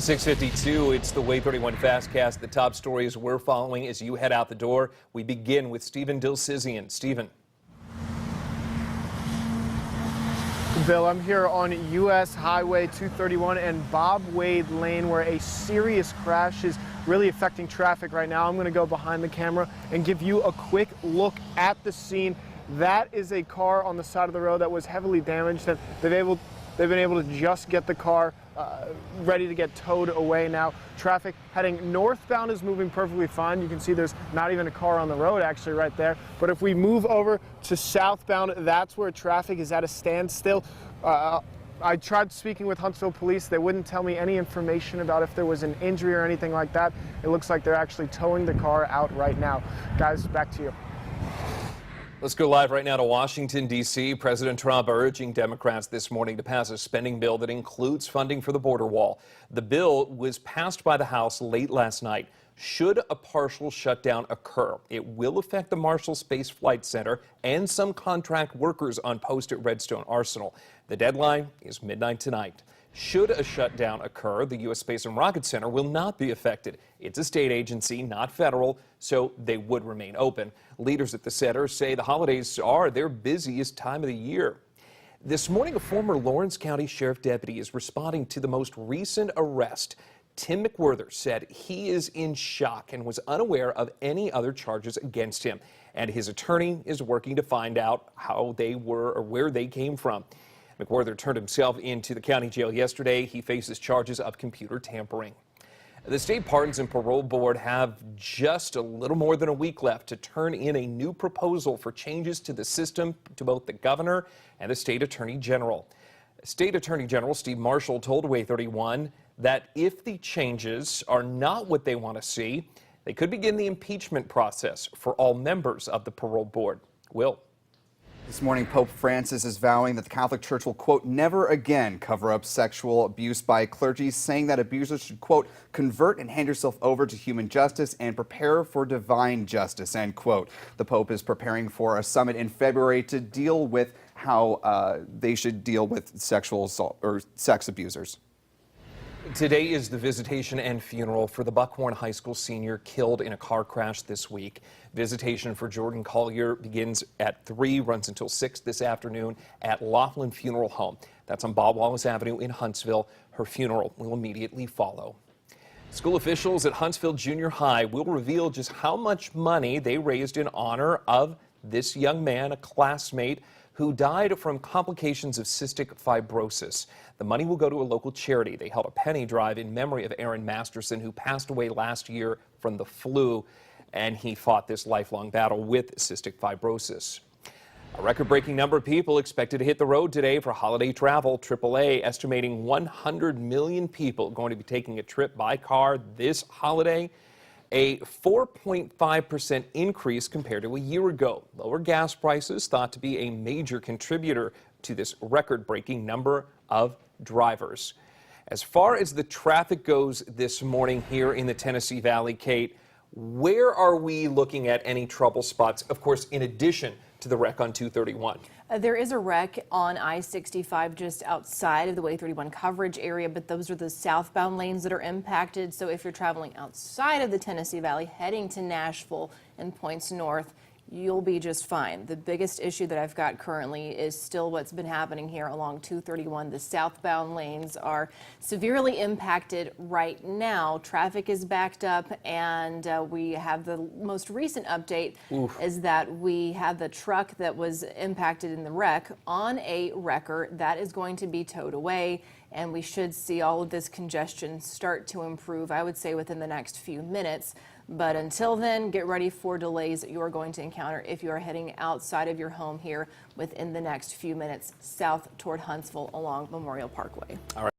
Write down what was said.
6:52, it's the Wave 31 Fastcast. The top stories we're following as you head out the door. We begin with Stephen Dilsizian. Stephen. Bill, I'm here on U.S. Highway 231 and Bob Wade Lane, where a serious crash is really affecting traffic right now. I'm going to go behind the camera and give you a quick look at the scene. That is a car on the side of the road that was heavily damaged, and they've been able to just get the car ready to get towed away now. Traffic heading northbound is moving perfectly fine. You can see there's not even a car on the road actually right there. But if we move over to southbound, that's where traffic is at a standstill. I tried speaking with Huntsville police. They wouldn't tell me any information about if there was an injury or anything like that. It looks like they're actually towing the car out right now. Guys, back to you. Let's go live right now to Washington, D.C. President Trump urging Democrats this morning to pass a spending bill that includes funding for the border wall. The bill was passed by the House late last night. Should a partial shutdown occur, it will affect the Marshall Space Flight Center and some contract workers on post at Redstone Arsenal. The deadline is midnight tonight. Should a shutdown occur, the U.S. Space and Rocket Center will not be affected. It's a state agency, not federal, so they would remain open. Leaders at the center say the holidays are their busiest time of the year. This morning, a former Lawrence County Sheriff deputy is responding to the most recent arrest. Tim McWhirter said he is in shock and was unaware of any other charges against him, and his attorney is working to find out how they were or where they came from. McWhirter turned himself into the county jail yesterday. He faces charges of computer tampering. The State Pardons and Parole Board have just a little more than a week left to turn in a new proposal for changes to the system to both the governor and the state attorney general. State Attorney General Steve Marshall told Wave 31 that if the changes are not what they want to see, they could begin the impeachment process for all members of the parole board. Will. This morning, Pope Francis is vowing that the Catholic Church will, quote, never again cover up sexual abuse by clergy, saying that abusers should, quote, convert and hand yourself over to human justice and prepare for divine justice, end quote. The Pope is preparing for a summit in February to deal with how they should deal with sexual assault or sex abusers. Today is the visitation and funeral for the Buckhorn High School senior killed in a car crash this week. Visitation for Jordan Collier begins at 3, runs until 6 this afternoon at Laughlin Funeral Home. That's on Bob Wallace Avenue in Huntsville. Her funeral will immediately follow. School officials at Huntsville Junior High will reveal just how much money they raised in honor of this young man, a classmate, who died from complications of cystic fibrosis. The money will go to a local charity. They held a penny drive in memory of Aaron Masterson, who passed away last year from the flu, and he fought this lifelong battle with cystic fibrosis. A record-breaking number of people expected to hit the road today for holiday travel. AAA estimating 100 million people going to be taking a trip by car this holiday. A 4.5% increase compared to a year ago. Lower gas prices thought to be a major contributor to this record-breaking number of drivers. As far as the traffic goes this morning here in the Tennessee Valley, Kate, where are we looking at any trouble spots, of course, in addition to the wreck on 231? There is a wreck on I-65 just outside of the Way 31 coverage area, but those are the southbound lanes that are impacted. So if you're traveling outside of the Tennessee Valley, heading to Nashville and points north, you'll be just fine. The biggest issue that I've got currently is still what's been happening here along 231. The southbound lanes are severely impacted right now. Traffic is backed up, and we have the most recent update is that we have the truck that was impacted in the wreck on a wrecker that is going to be towed away, and we should see all of this congestion start to improve, I would say, within the next few minutes. But until then, get ready for delays that you are going to encounter if you are heading outside of your home here within the next few minutes south toward Huntsville along Memorial Parkway. All right.